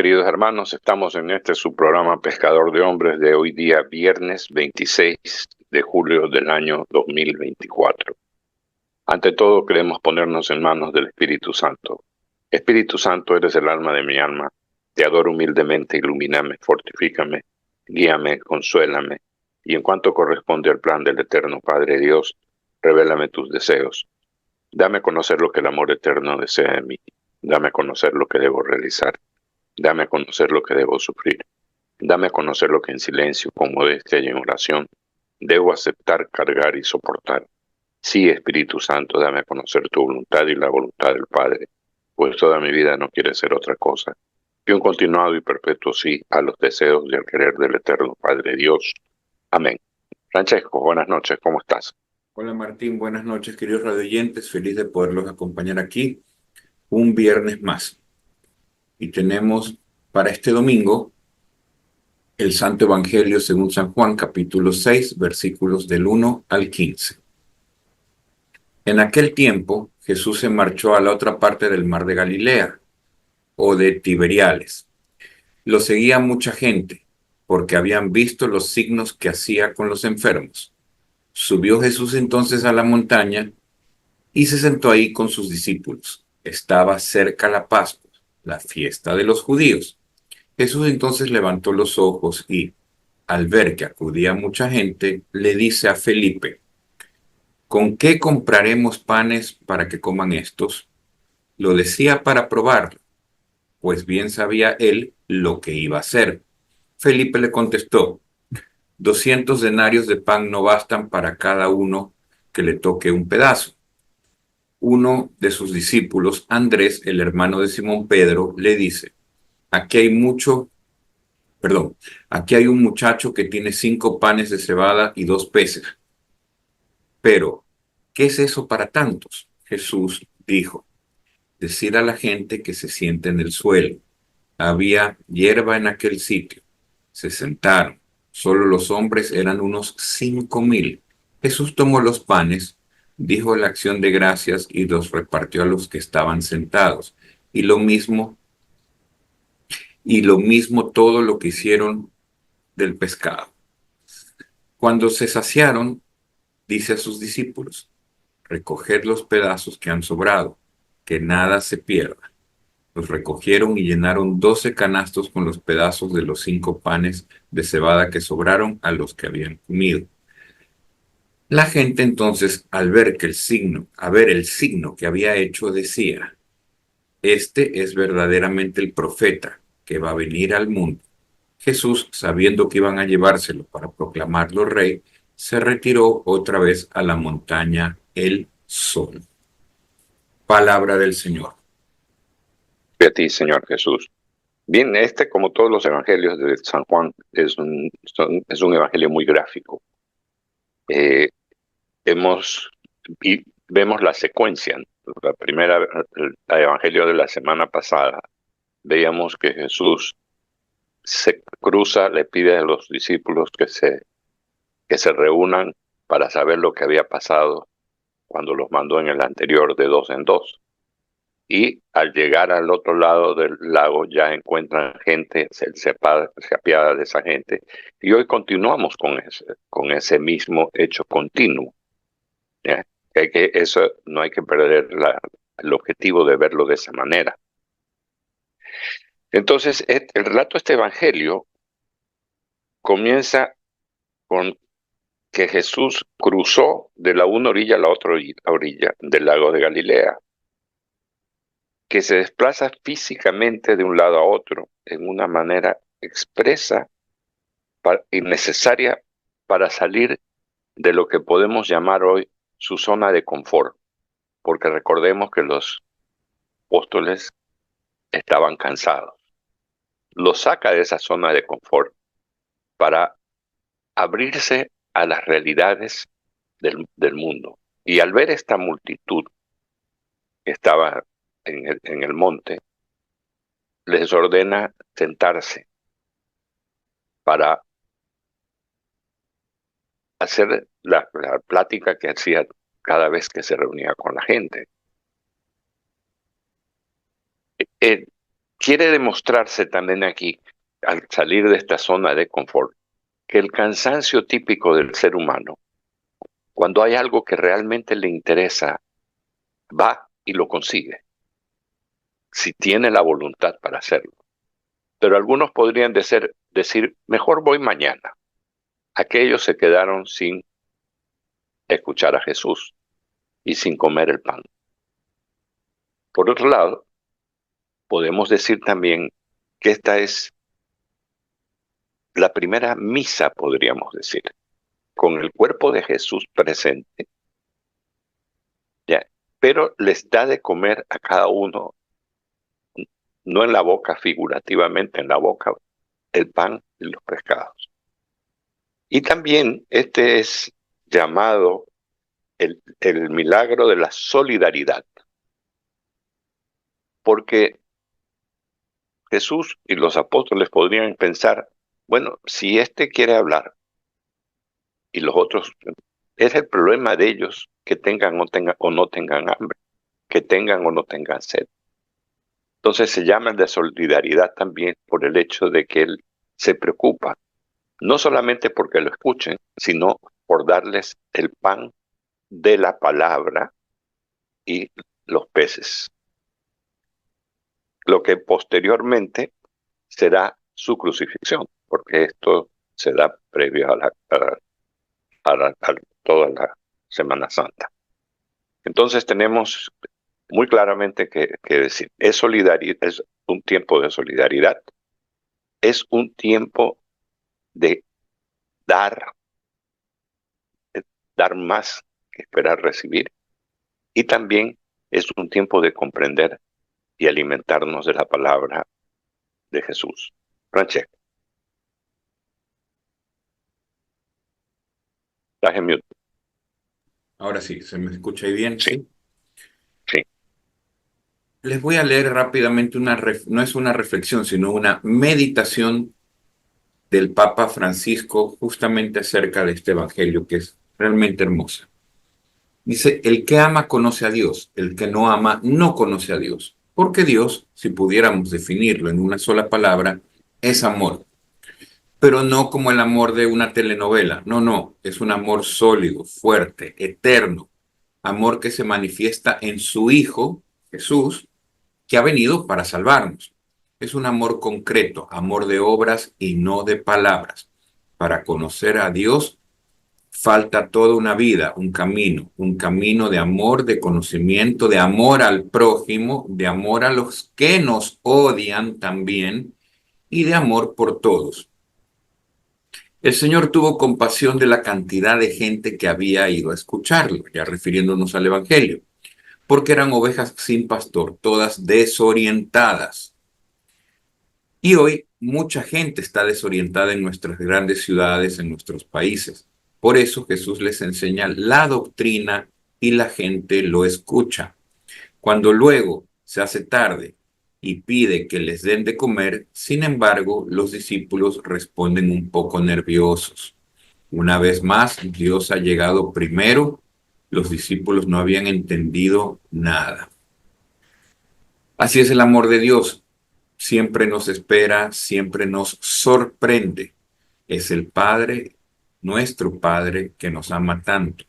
queridos hermanos, estamos en este su programa Pescador de Hombres de hoy día, viernes 26 de julio del año 2024. Ante todo, queremos ponernos en manos del Espíritu Santo. Espíritu Santo, eres el alma de mi alma. Te adoro humildemente, ilumíname, fortifícame, guíame, consuélame. Y en cuanto corresponde al plan del eterno Padre Dios, revélame tus deseos. Dame a conocer lo que el amor eterno desea de mí. Dame a conocer lo que debo realizar. Dame a conocer lo que debo sufrir. Dame a conocer lo que en silencio, con modestia y en oración, debo aceptar, cargar y soportar. Sí, Espíritu Santo, dame a conocer tu voluntad y la voluntad del Padre, pues toda mi vida no quiere ser otra cosa que un continuado y perpetuo sí a los deseos y al querer del eterno Padre Dios. Amén. Francesco, buenas noches, ¿cómo estás? Hola Martín, buenas noches queridos radioyentes, feliz de poderlos acompañar aquí un viernes más. Y tenemos para este domingo el Santo Evangelio según San Juan, capítulo 6, versículos del 1 al 15. En aquel tiempo Jesús se marchó a la otra parte del mar de Galilea, o de Tiberiales. Lo seguía mucha gente, porque habían visto los signos que hacía con los enfermos. Subió Jesús entonces a la montaña y se sentó ahí con sus discípulos. Estaba cerca la Pascua, la fiesta de los judíos. Jesús entonces levantó los ojos y, al ver que acudía mucha gente, le dice a Felipe: ¿con qué compraremos panes para que coman estos? Lo decía para probarlo, pues bien sabía él lo que iba a hacer. Felipe le contestó: 200 denarios de pan no bastan para cada uno que le toque un pedazo. Uno de sus discípulos, Andrés, el hermano de Simón Pedro, le dice: aquí hay aquí hay un muchacho que tiene 5 panes de cebada y 2 peces. Pero, ¿qué es eso para tantos? Jesús dijo: decid a la gente que se siente en el suelo. Había hierba en aquel sitio. Se sentaron. Solo los hombres eran unos 5.000. Jesús tomó los panes, dijo la acción de gracias y los repartió a los que estaban sentados. Y lo mismo todo lo que hicieron del pescado. Cuando se saciaron, dice a sus discípulos: recoged los pedazos que han sobrado, que nada se pierda. Los recogieron y llenaron 12 canastos con los pedazos de los 5 panes de cebada que sobraron a los que habían comido. La gente entonces, al ver el signo que había hecho, decía: este es verdaderamente el profeta que va a venir al mundo. Jesús, sabiendo que iban a llevárselo para proclamarlo rey, se retiró otra vez a la montaña él solo. Palabra del Señor. Y a ti, Señor Jesús. Bien, como todos los evangelios de San Juan, es un evangelio muy gráfico. Eh, y vemos la secuencia. La primera, el evangelio de la semana pasada, veíamos que Jesús se cruza, le pide a los discípulos que se reúnan para saber lo que había pasado cuando los mandó en el anterior de dos en dos. Y al llegar al otro lado del lago ya encuentran gente, se apiada de esa gente. Y hoy continuamos con ese mismo hecho continuo. ¿Ya? Eso no hay que perder el objetivo de verlo de esa manera. Entonces, el relato de este evangelio comienza con que Jesús cruzó de la una orilla a la otra orilla del lago de Galilea, que se desplaza físicamente de un lado a otro en una manera expresa y necesaria para salir de lo que podemos llamar hoy su zona de confort, porque recordemos que los apóstoles estaban cansados. Los saca de esa zona de confort para abrirse a las realidades del mundo. Y al ver esta multitud que estaba en el monte, les ordena sentarse para hacer la plática que hacía cada vez que se reunía con la gente. Eh, quiere demostrarse también aquí, al salir de esta zona de confort, que el cansancio típico del ser humano, cuando hay algo que realmente le interesa, va y lo consigue, si tiene la voluntad para hacerlo. Pero algunos podrían decir, mejor voy mañana. Aquellos se quedaron sin escuchar a Jesús y sin comer el pan. Por otro lado, podemos decir también que esta es la primera misa, podríamos decir, con el cuerpo de Jesús presente, ¿ya? Pero les da de comer a cada uno, no en la boca figurativamente, en la boca, el pan y los pescados. Y también este es llamado el milagro de la solidaridad, porque Jesús y los apóstoles podrían pensar, bueno, si este quiere hablar y los otros, es el problema de ellos que tengan o no tengan hambre, que tengan o no tengan sed. Entonces se llama el de solidaridad también por el hecho de que Él se preocupa, no solamente porque lo escuchen, sino por darles el pan de la palabra y los peces, lo que posteriormente será su crucifixión, porque esto se da previo a toda la Semana Santa. Entonces tenemos muy claramente que decir, es un tiempo de solidaridad, es un tiempo de dar, de dar más que esperar recibir, y también es un tiempo de comprender y alimentarnos de la palabra de Jesús. Francesco, estás en mute. Ahora sí, ¿se me escucha ahí bien? Sí, Sí. sí. Les voy a leer rápidamente no es una reflexión, sino una meditación del Papa Francisco justamente acerca de este evangelio, que es realmente hermosa. Dice, el que ama conoce a Dios, el que no ama no conoce a Dios, porque Dios, si pudiéramos definirlo en una sola palabra, es amor, pero no como el amor de una telenovela, no, es un amor sólido, fuerte, eterno, amor que se manifiesta en su Hijo, Jesús, que ha venido para salvarnos. Es un amor concreto, amor de obras y no de palabras. Para conocer a Dios falta toda una vida, un camino de amor, de conocimiento, de amor al prójimo, de amor a los que nos odian también y de amor por todos. El Señor tuvo compasión de la cantidad de gente que había ido a escucharlo, ya refiriéndonos al Evangelio, porque eran ovejas sin pastor, todas desorientadas. Y hoy mucha gente está desorientada en nuestras grandes ciudades, en nuestros países. Por eso Jesús les enseña la doctrina y la gente lo escucha. Cuando luego se hace tarde y pide que les den de comer, sin embargo, los discípulos responden un poco nerviosos. Una vez más, Dios ha llegado primero, los discípulos no habían entendido nada. Así es el amor de Dios. Siempre nos espera, siempre nos sorprende. Es el Padre, nuestro Padre, que nos ama tanto,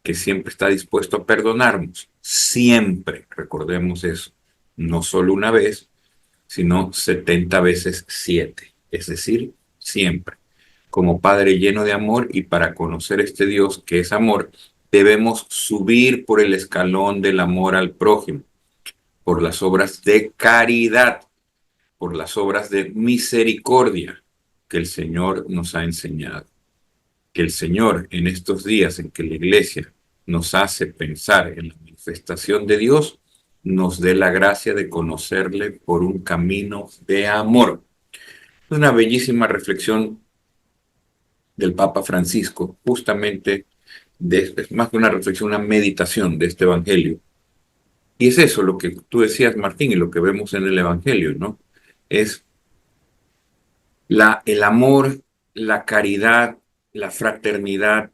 que siempre está dispuesto a perdonarnos. Siempre, recordemos eso. No solo una vez, sino 70 veces 7. Es decir, siempre. Como Padre lleno de amor, y para conocer este Dios que es amor, debemos subir por el escalón del amor al prójimo, por las obras de caridad, por las obras de misericordia que el Señor nos ha enseñado. Que el Señor, en estos días en que la Iglesia nos hace pensar en la manifestación de Dios, nos dé la gracia de conocerle por un camino de amor. Es una bellísima reflexión del Papa Francisco, justamente es más que una reflexión, una meditación de este Evangelio. Y es eso lo que tú decías, Martín, y lo que vemos en el Evangelio, ¿no? Es el amor, la caridad, la fraternidad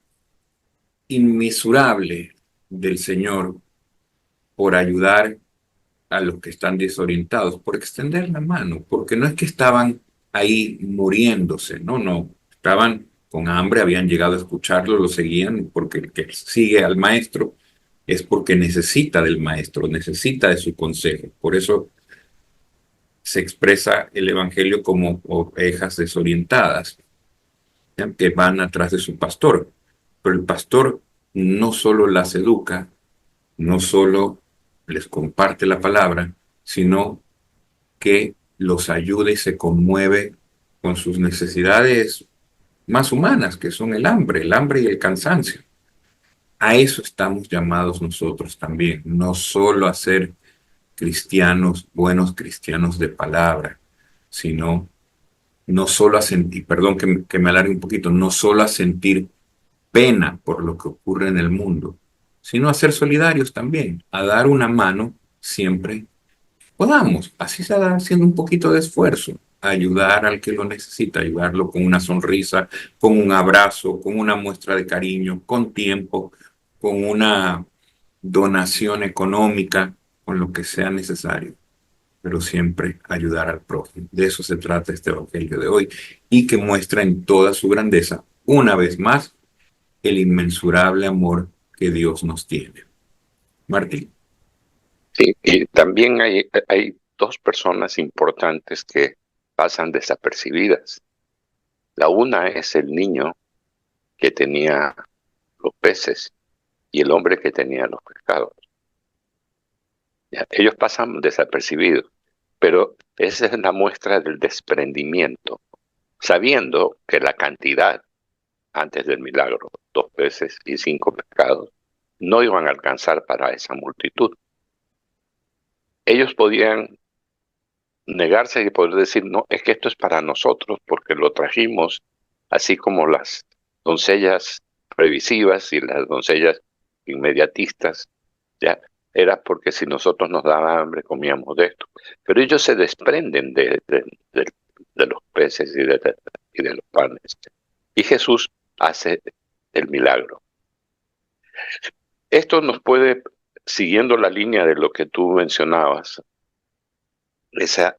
inmesurable del Señor por ayudar a los que están desorientados, por extender la mano, porque no es que estaban ahí muriéndose, no, no, estaban con hambre, habían llegado a escucharlo, lo seguían, porque el que sigue al maestro es porque necesita del maestro, necesita de su consejo. Por eso se expresa el evangelio como ovejas desorientadas, ¿ya? Que van atrás de su pastor. Pero el pastor no solo las educa, no solo les comparte la palabra, sino que los ayuda y se conmueve con sus necesidades más humanas, que son el hambre y el cansancio. A eso estamos llamados nosotros también, no solo a ser cristianos, buenos cristianos de palabra, sino no solo a sentir, perdón que me alargue un poquito, no solo a sentir pena por lo que ocurre en el mundo, sino a ser solidarios también, a dar una mano siempre podamos, así se va haciendo un poquito de esfuerzo, a ayudar al que lo necesita, ayudarlo con una sonrisa, con un abrazo, con una muestra de cariño, con tiempo, con una donación económica, con lo que sea necesario, pero siempre ayudar al prójimo. De eso se trata este Evangelio de hoy y que muestra en toda su grandeza, una vez más, el inmensurable amor que Dios nos tiene. Martín. Sí, y también hay dos personas importantes que pasan desapercibidas. La una es el niño que tenía los peces y el hombre que tenía los pescados. Ya, ellos pasan desapercibidos, pero esa es la muestra del desprendimiento, sabiendo que la cantidad antes del milagro, 2 peces y 5 pescados, no iban a alcanzar para esa multitud. Ellos podían negarse y poder decir, no, es que esto es para nosotros porque lo trajimos, así como las doncellas previsivas y las doncellas inmediatistas, ya era porque si nosotros nos daba hambre comíamos de esto. Pero ellos se desprenden de los peces y de los panes. Y Jesús hace el milagro. Esto nos puede, siguiendo la línea de lo que tú mencionabas, esa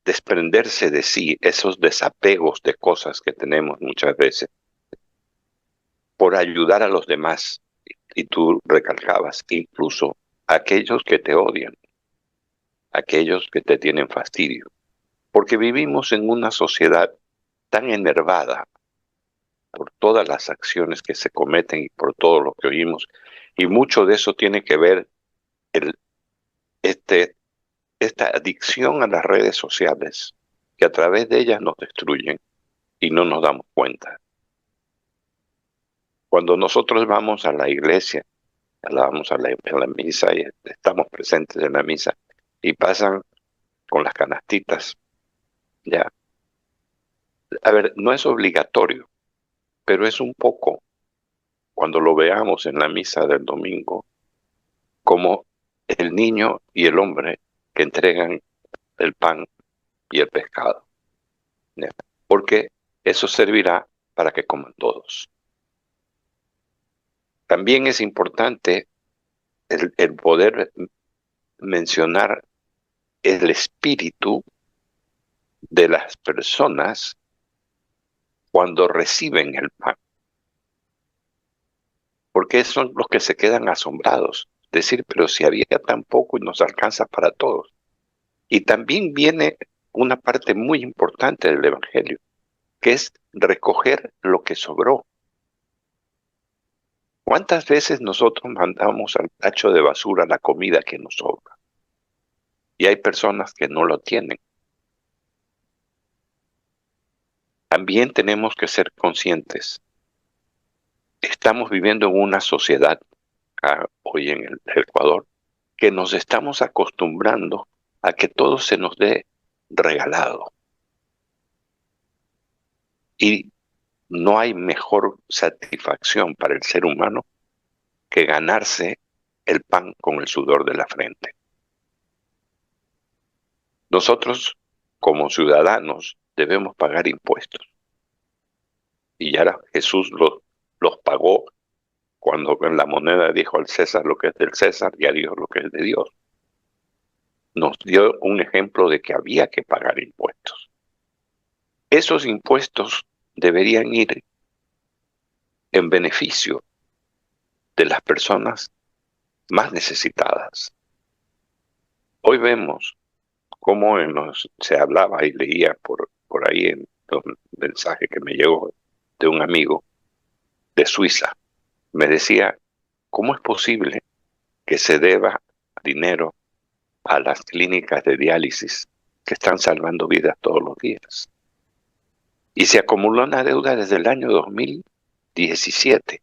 desprenderse de sí, esos desapegos de cosas que tenemos muchas veces, por ayudar a los demás. Y tú recalcabas, incluso aquellos que te odian, aquellos que te tienen fastidio, porque vivimos en una sociedad tan enervada por todas las acciones que se cometen y por todo lo que oímos, y mucho de eso tiene que ver el, este, esta adicción a las redes sociales, que a través de ellas nos destruyen y no nos damos cuenta. Cuando nosotros vamos a la iglesia, vamos a la misa y estamos presentes en la misa y pasan con las canastitas, ya. A ver, no es obligatorio, pero es un poco, cuando lo veamos en la misa del domingo, como el niño y el hombre que entregan el pan y el pescado, ¿ya? Porque eso servirá para que coman todos. También es importante el poder mencionar el espíritu de las personas cuando reciben el pan, porque son los que se quedan asombrados, decir, pero si había tan poco y nos alcanza para todos. Y también viene una parte muy importante del Evangelio, que es recoger lo que sobró. ¿Cuántas veces nosotros mandamos al tacho de basura la comida que nos sobra? Y hay personas que no lo tienen. También tenemos que ser conscientes. Estamos viviendo en una sociedad, hoy en el Ecuador, que nos estamos acostumbrando a que todo se nos dé regalado. Y no hay mejor satisfacción para el ser humano que ganarse el pan con el sudor de la frente. Nosotros, como ciudadanos, debemos pagar impuestos. Y ya Jesús los pagó cuando en la moneda dijo al César lo que es del César y a Dios lo que es de Dios. nos dio un ejemplo de que había que pagar impuestos. Esos impuestos deberían ir en beneficio de las personas más necesitadas. Hoy vemos cómo se hablaba y leía por ahí en los mensajes que me llegó de un amigo de Suiza. Me decía, ¿cómo es posible que se deba dinero a las clínicas de diálisis que están salvando vidas todos los días? Y se acumuló una deuda desde el año 2017.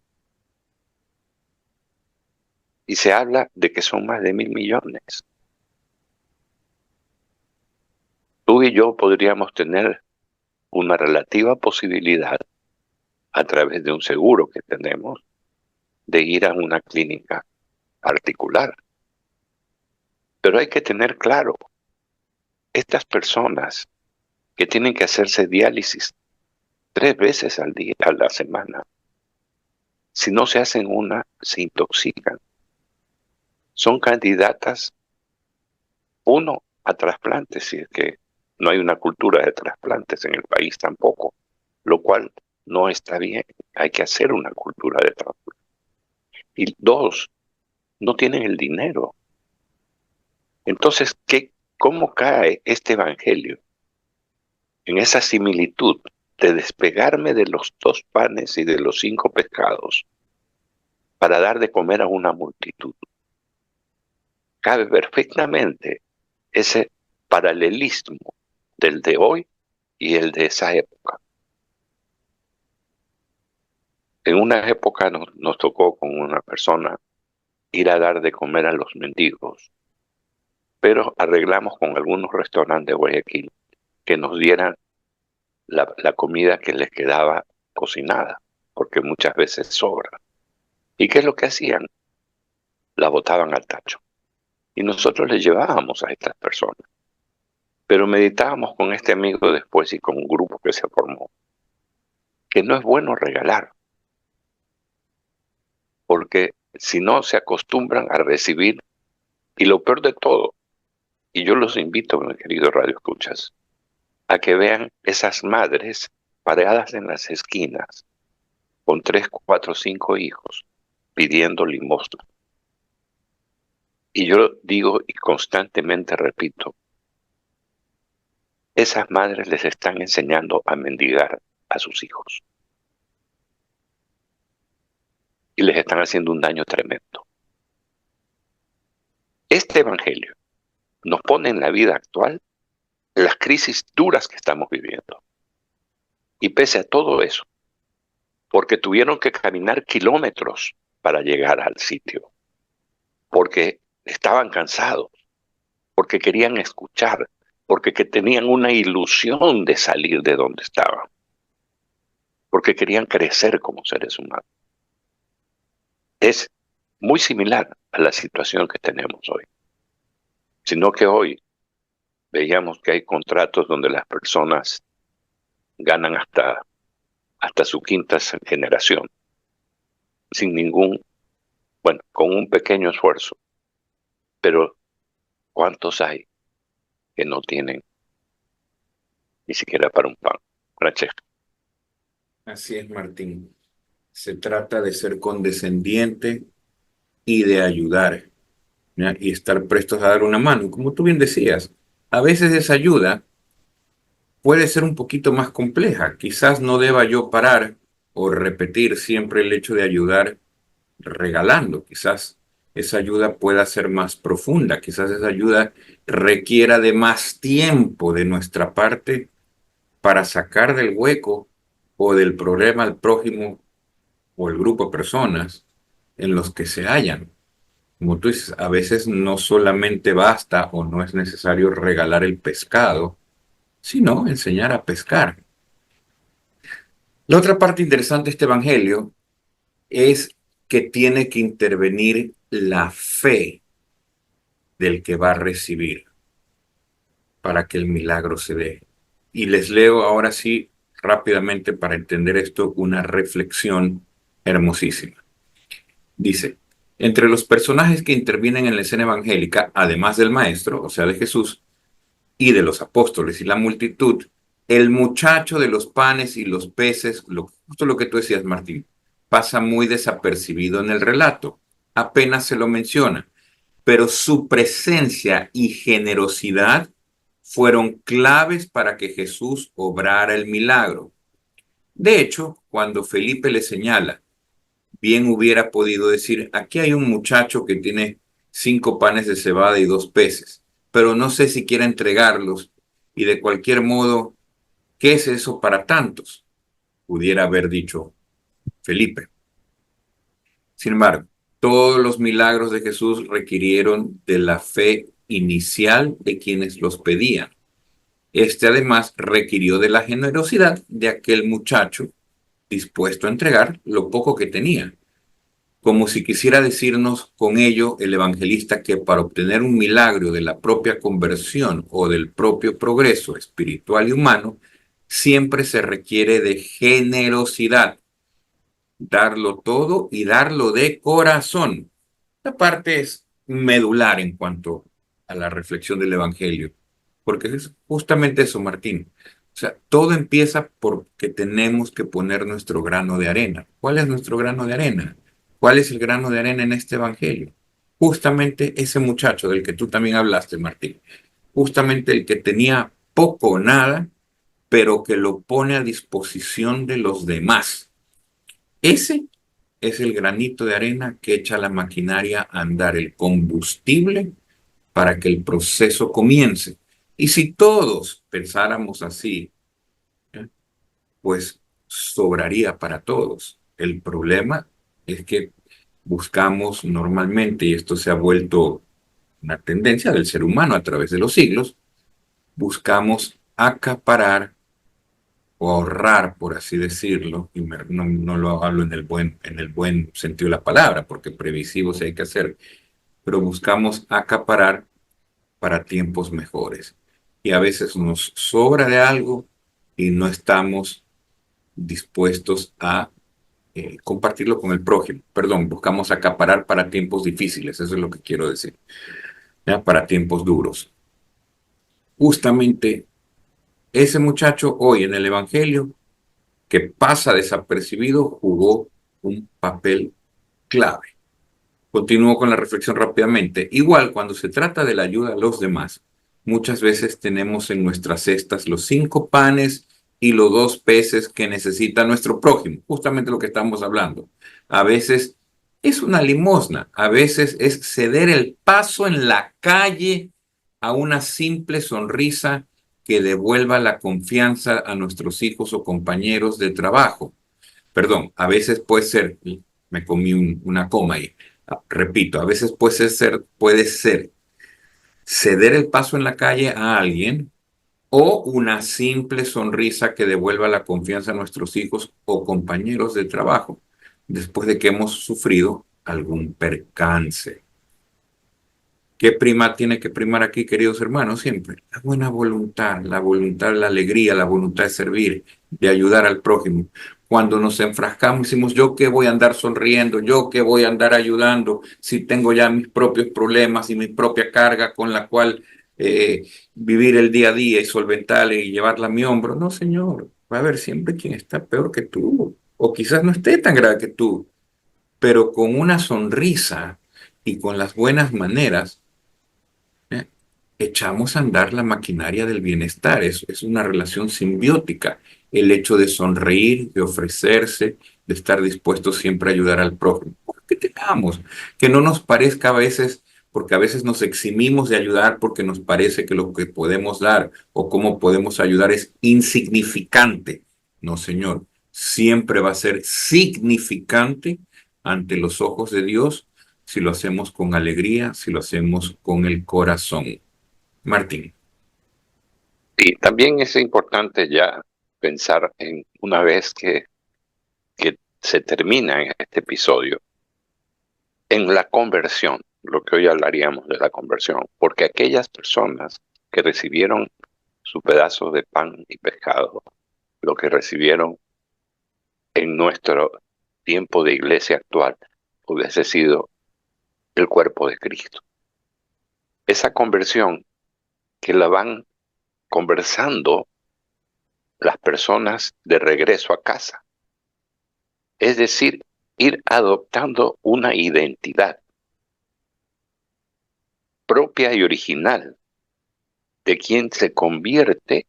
Y se habla de que son más de 1.000 millones. Tú y yo podríamos tener una relativa posibilidad, a través de un seguro que tenemos, de ir a una clínica particular. Pero hay que tener claro, estas personas que tienen que hacerse diálisis 3 veces al día, a la semana, si no se hacen una, se intoxican. Son candidatas, uno, a trasplantes, si es que no hay una cultura de trasplantes en el país tampoco, lo cual no está bien. Hay que hacer una cultura de trasplantes. Y dos, no tienen el dinero. Entonces, ¿cómo cae este evangelio en esa similitud de despegarme de los 2 panes y de los 5 pescados para dar de comer a una multitud? Cabe perfectamente ese paralelismo del de hoy y el de esa época. En una época nos tocó con una persona ir a dar de comer a los mendigos, pero arreglamos con algunos restaurantes de Guayaquil que nos dieran la comida que les quedaba cocinada, porque muchas veces sobra. ¿Y qué es lo que hacían? La botaban al tacho. Y nosotros les llevábamos a estas personas. Pero meditábamos con este amigo después y con un grupo que se formó, que no es bueno regalar, porque si no se acostumbran a recibir, y lo peor de todo, y yo los invito, mi querido Radio Escuchas, a que vean esas madres paradas en las esquinas, con 3, 4, 5 hijos, pidiendo limosna. Y yo digo y constantemente repito, esas madres les están enseñando a mendigar a sus hijos. Y les están haciendo un daño tremendo. Este evangelio nos pone en la vida actual las crisis duras que estamos viviendo. Y pese a todo eso, porque tuvieron que caminar kilómetros para llegar al sitio, porque estaban cansados, porque querían escuchar, porque tenían una ilusión de salir de donde estaban, porque querían crecer como seres humanos. Es muy similar a la situación que tenemos hoy, sino que hoy veíamos que hay contratos donde las personas ganan hasta su quinta generación, sin con un pequeño esfuerzo. Pero ¿cuántos hay que no tienen ni siquiera para un pan? Francesco. Así es, Martín. Se trata de ser condescendiente y de ayudar, ¿ya? Y estar prestos a dar una mano. Como tú bien decías, a veces esa ayuda puede ser un poquito más compleja. Quizás no deba yo parar o repetir siempre el hecho de ayudar regalando. Quizás esa ayuda pueda ser más profunda. Quizás esa ayuda requiera de más tiempo de nuestra parte para sacar del hueco o del problema al prójimo o el grupo de personas en los que se hallan. Como tú dices, a veces no solamente basta o no es necesario regalar el pescado, sino enseñar a pescar. La otra parte interesante de este evangelio es que tiene que intervenir la fe del que va a recibir para que el milagro se dé. Y les leo ahora sí rápidamente para entender esto una reflexión hermosísima. Dice, Entre los personajes que intervienen en la escena evangélica, además del maestro, o sea, de Jesús, y de los apóstoles y la multitud, el muchacho de los panes y los peces, justo lo que tú decías, Martín, pasa muy desapercibido en el relato. Apenas se lo menciona, pero su presencia y generosidad fueron claves para que Jesús obrara el milagro. De hecho, cuando Felipe le señala, bien hubiera podido decir, aquí hay un muchacho que tiene 5 panes de cebada y 2 peces, pero no sé si quiere entregarlos y de cualquier modo, ¿qué es eso para tantos? Pudiera haber dicho Felipe. Sin embargo, todos los milagros de Jesús requirieron de la fe inicial de quienes los pedían. Este además requirió de la generosidad de aquel muchacho dispuesto a entregar lo poco que tenía, como si quisiera decirnos con ello el evangelista que para obtener un milagro de la propia conversión o del propio progreso espiritual y humano, siempre se requiere de generosidad, darlo todo y darlo de corazón. Esta parte es medular en cuanto a la reflexión del evangelio, porque es justamente eso, Martín. O sea, todo empieza porque tenemos que poner nuestro grano de arena. ¿Cuál es nuestro grano de arena? ¿Cuál es el grano de arena en este evangelio? Justamente ese muchacho del que tú también hablaste, Martín. Justamente el que tenía poco o nada, pero que lo pone a disposición de los demás. Ese es el granito de arena que echa la maquinaria a andar, el combustible para que el proceso comience. Y si todos pensáramos así, ¿eh? Pues sobraría para todos. El problema es que buscamos normalmente, y esto se ha vuelto una tendencia del ser humano a través de los siglos, buscamos acaparar o ahorrar, por así decirlo, y no lo hablo en el buen sentido de la palabra, porque previsivo sí hay que hacer, pero buscamos acaparar para tiempos mejores. Y a veces nos sobra de algo y no estamos dispuestos a compartirlo con el prójimo. Perdón, buscamos acaparar para tiempos difíciles, eso es lo que quiero decir, ¿ya? Para tiempos duros. Justamente ese muchacho hoy en el Evangelio que pasa desapercibido jugó un papel clave. Continúo con la reflexión rápidamente. Igual cuando se trata de la ayuda a los demás, muchas veces tenemos en nuestras cestas los 5 panes y los 2 peces que necesita nuestro prójimo, justamente lo que estamos hablando. A veces es una limosna, a veces es ceder el paso en la calle a una simple sonrisa que devuelva la confianza a nuestros hijos o compañeros de trabajo. Perdón, a veces puede ser, me comí una coma ahí. Repito, a veces puede ser ceder el paso en la calle a alguien o una simple sonrisa que devuelva la confianza a nuestros hijos o compañeros de trabajo después de que hemos sufrido algún percance. ¿Qué tiene que primar aquí, queridos hermanos? Siempre la buena voluntad, la alegría, la voluntad de servir, de ayudar al prójimo. Cuando nos enfrascamos, decimos, yo qué voy a andar sonriendo, yo qué voy a andar ayudando, si tengo ya mis propios problemas y mi propia carga con la cual vivir el día a día y solventarla y llevarla a mi hombro. No, señor, va a haber siempre quien está peor que tú, o quizás no esté tan grave que tú, pero con una sonrisa y con las buenas maneras ¿eh? Echamos a andar la maquinaria del bienestar. Es una relación simbiótica. El hecho de sonreír, de ofrecerse, de estar dispuesto siempre a ayudar al prójimo. Que tengamos, que no nos parezca a veces, porque a veces nos eximimos de ayudar porque nos parece que lo que podemos dar o cómo podemos ayudar es insignificante. No, señor, siempre va a ser significante ante los ojos de Dios si lo hacemos con alegría, si lo hacemos con el corazón. Martín. Y también es importante ya pensar en una vez que se termina en este episodio, en la conversión, lo que hoy hablaríamos de la conversión, porque aquellas personas que recibieron su pedazo de pan y pescado, lo que recibieron en nuestro tiempo de iglesia actual, hubiese sido el cuerpo de Cristo. Esa conversión que la van conversando las personas de regreso a casa. Es decir, ir adoptando una identidad propia y original de quien se convierte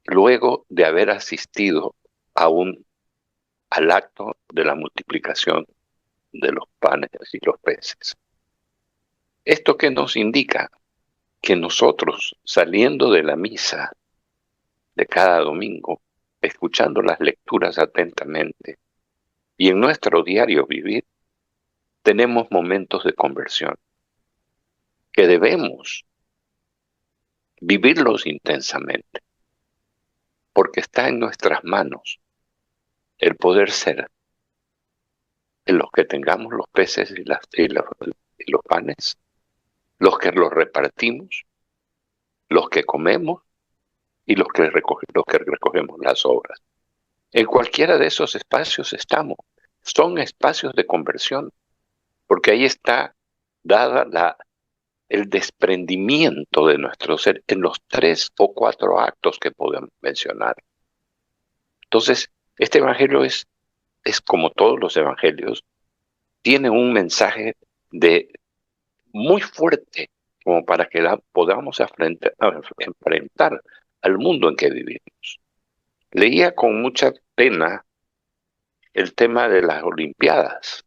luego de haber asistido al acto de la multiplicación de los panes y los peces. ¿Esto qué nos indica? Que nosotros, saliendo de la misa de cada domingo, escuchando las lecturas atentamente y en nuestro diario vivir, tenemos momentos de conversión que debemos vivirlos intensamente, porque está en nuestras manos el poder ser en los que tengamos los peces y los panes, los que los repartimos, los que comemos y los que recogemos las obras. En cualquiera de esos espacios estamos. Son espacios de conversión, porque ahí está dada el desprendimiento de nuestro ser en los 3 o 4 actos que podemos mencionar. Entonces, este evangelio es como todos los evangelios, tiene un mensaje muy fuerte como para que podamos enfrentar al mundo en que vivimos. Leía con mucha pena el tema de las Olimpiadas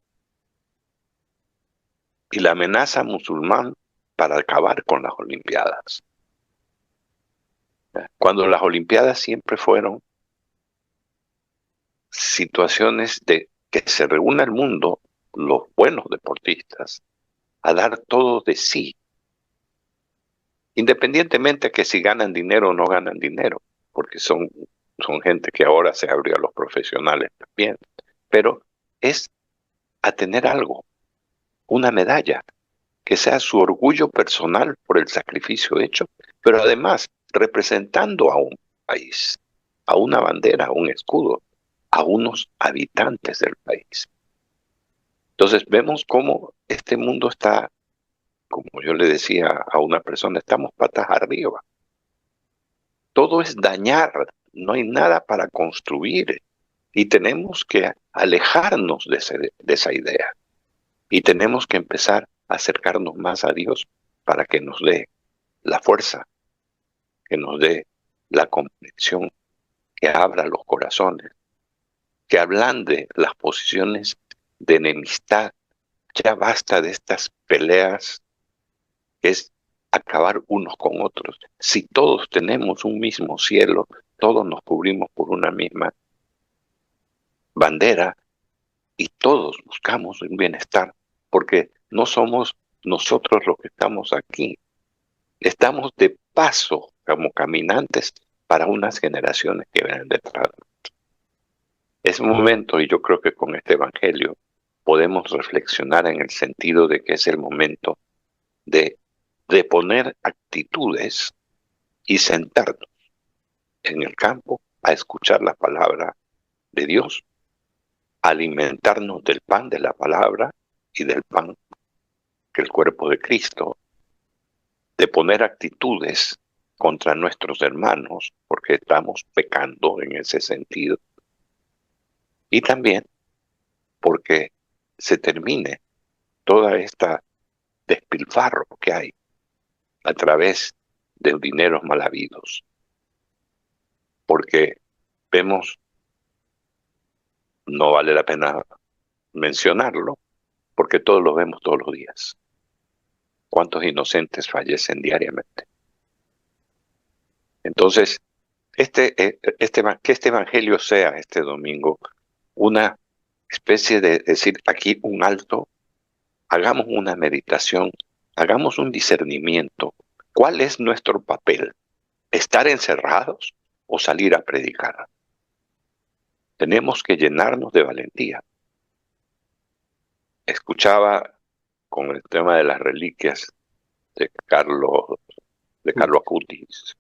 y la amenaza musulmán para acabar con las Olimpiadas. Cuando las Olimpiadas siempre fueron situaciones de que se reúna el mundo, los buenos deportistas, a dar todo de sí, independientemente de que si ganan dinero o no ganan dinero, porque son gente que ahora se abrió a los profesionales también, pero es a tener algo, una medalla, que sea su orgullo personal por el sacrificio hecho, pero además representando a un país, a una bandera, a un escudo, a unos habitantes del país. Entonces vemos cómo este mundo está, como yo le decía a una persona, estamos patas arriba. Todo es dañar, no hay nada para construir y tenemos que alejarnos de esa idea y tenemos que empezar a acercarnos más a Dios para que nos dé la fuerza, que nos dé la comprensión, que abra los corazones, que ablande las posiciones de enemistad. Ya basta de estas peleas, que es acabar unos con otros. Si todos tenemos un mismo cielo, todos nos cubrimos por una misma bandera y todos buscamos un bienestar, porque no somos nosotros los que estamos aquí. Estamos de paso como caminantes para unas generaciones que vienen detrás. Es un momento, y yo creo que con este evangelio podemos reflexionar en el sentido de que es el momento de poner actitudes y sentarnos en el campo a escuchar la palabra de Dios, alimentarnos del pan de la palabra y del pan que el cuerpo de Cristo, de poner actitudes contra nuestros hermanos, porque estamos pecando en ese sentido, y también porque se termine toda esta despilfarro que hay a través de dineros mal habidos, porque vemos, no vale la pena mencionarlo, porque todos lo vemos todos los días. ¿Cuántos inocentes fallecen diariamente? Entonces, que este evangelio sea este domingo una especie de decir aquí un alto, hagamos una meditación, hagamos un discernimiento. ¿Cuál es nuestro papel? ¿Estar encerrados o salir a predicar? Tenemos que llenarnos de valentía. Escuchaba con el tema de las reliquias de Carlo Acutis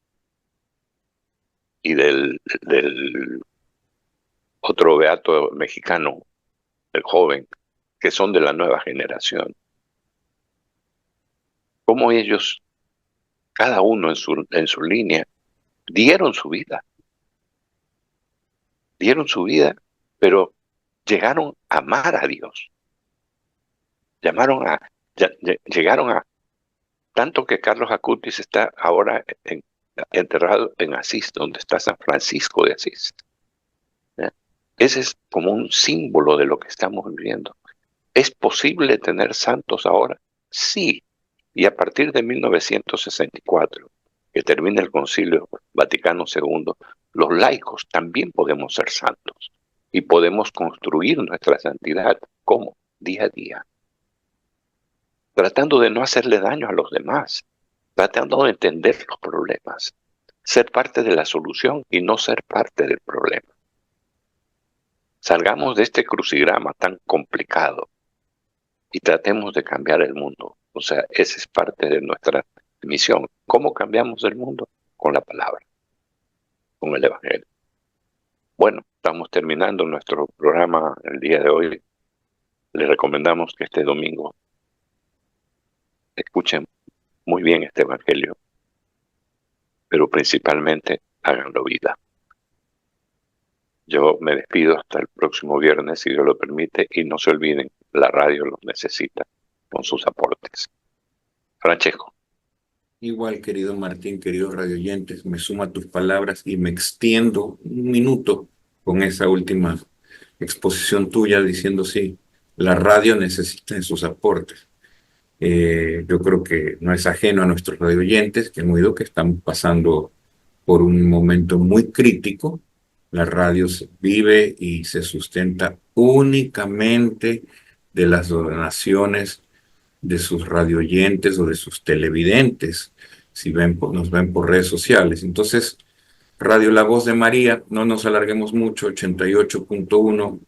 y del otro beato mexicano, el joven, que son de la nueva generación, cómo ellos, cada uno en su línea, dieron su vida, pero llegaron a amar a Dios, llegaron a, tanto que Carlos Acutis está ahora enterrado en Asís, donde está San Francisco de Asís. ¿Ya? Ese es como un símbolo de lo que estamos viviendo. ¿Es posible tener santos ahora? Sí. Y a partir de 1964, que termina el Concilio Vaticano II, los laicos también podemos ser santos y podemos construir nuestra santidad. ¿Cómo? Día a día. Tratando de no hacerle daño a los demás, tratando de entender los problemas, ser parte de la solución y no ser parte del problema. Salgamos de este crucigrama tan complicado y tratemos de cambiar el mundo. O sea, esa es parte de nuestra misión. ¿Cómo cambiamos el mundo? Con la palabra, con el Evangelio. Bueno, estamos terminando nuestro programa el día de hoy. Les recomendamos que este domingo escuchen muy bien este Evangelio, pero principalmente háganlo vida. Yo me despido hasta el próximo viernes, si Dios lo permite, y no se olviden, la radio los necesita con sus aportes. Francesco. Igual, querido Martín, queridos radioyentes, me sumo a tus palabras y me extiendo un minuto con esa última exposición tuya diciendo sí, la radio necesita sus aportes. Yo creo que no es ajeno a nuestros radioyentes que hemos oído que están pasando por un momento muy crítico. La radio vive y se sustenta únicamente de las donaciones de sus radioyentes o de sus televidentes, si nos ven por redes sociales. Entonces, Radio La Voz de María, no nos alarguemos mucho, 88.1,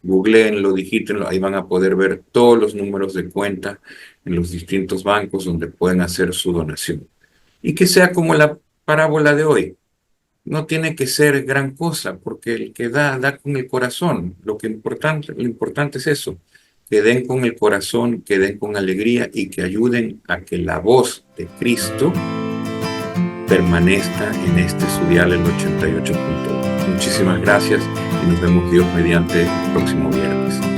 googleenlo, digítenlo, ahí van a poder ver todos los números de cuenta en los distintos bancos donde pueden hacer su donación. Y que sea como la parábola de hoy. No tiene que ser gran cosa, porque el que da con el corazón. Lo importante es eso, que den con el corazón, que den con alegría y que ayuden a que la voz de Cristo permanezca en este su dial, el 88.1. Muchísimas gracias y nos vemos Dios mediante el próximo viernes.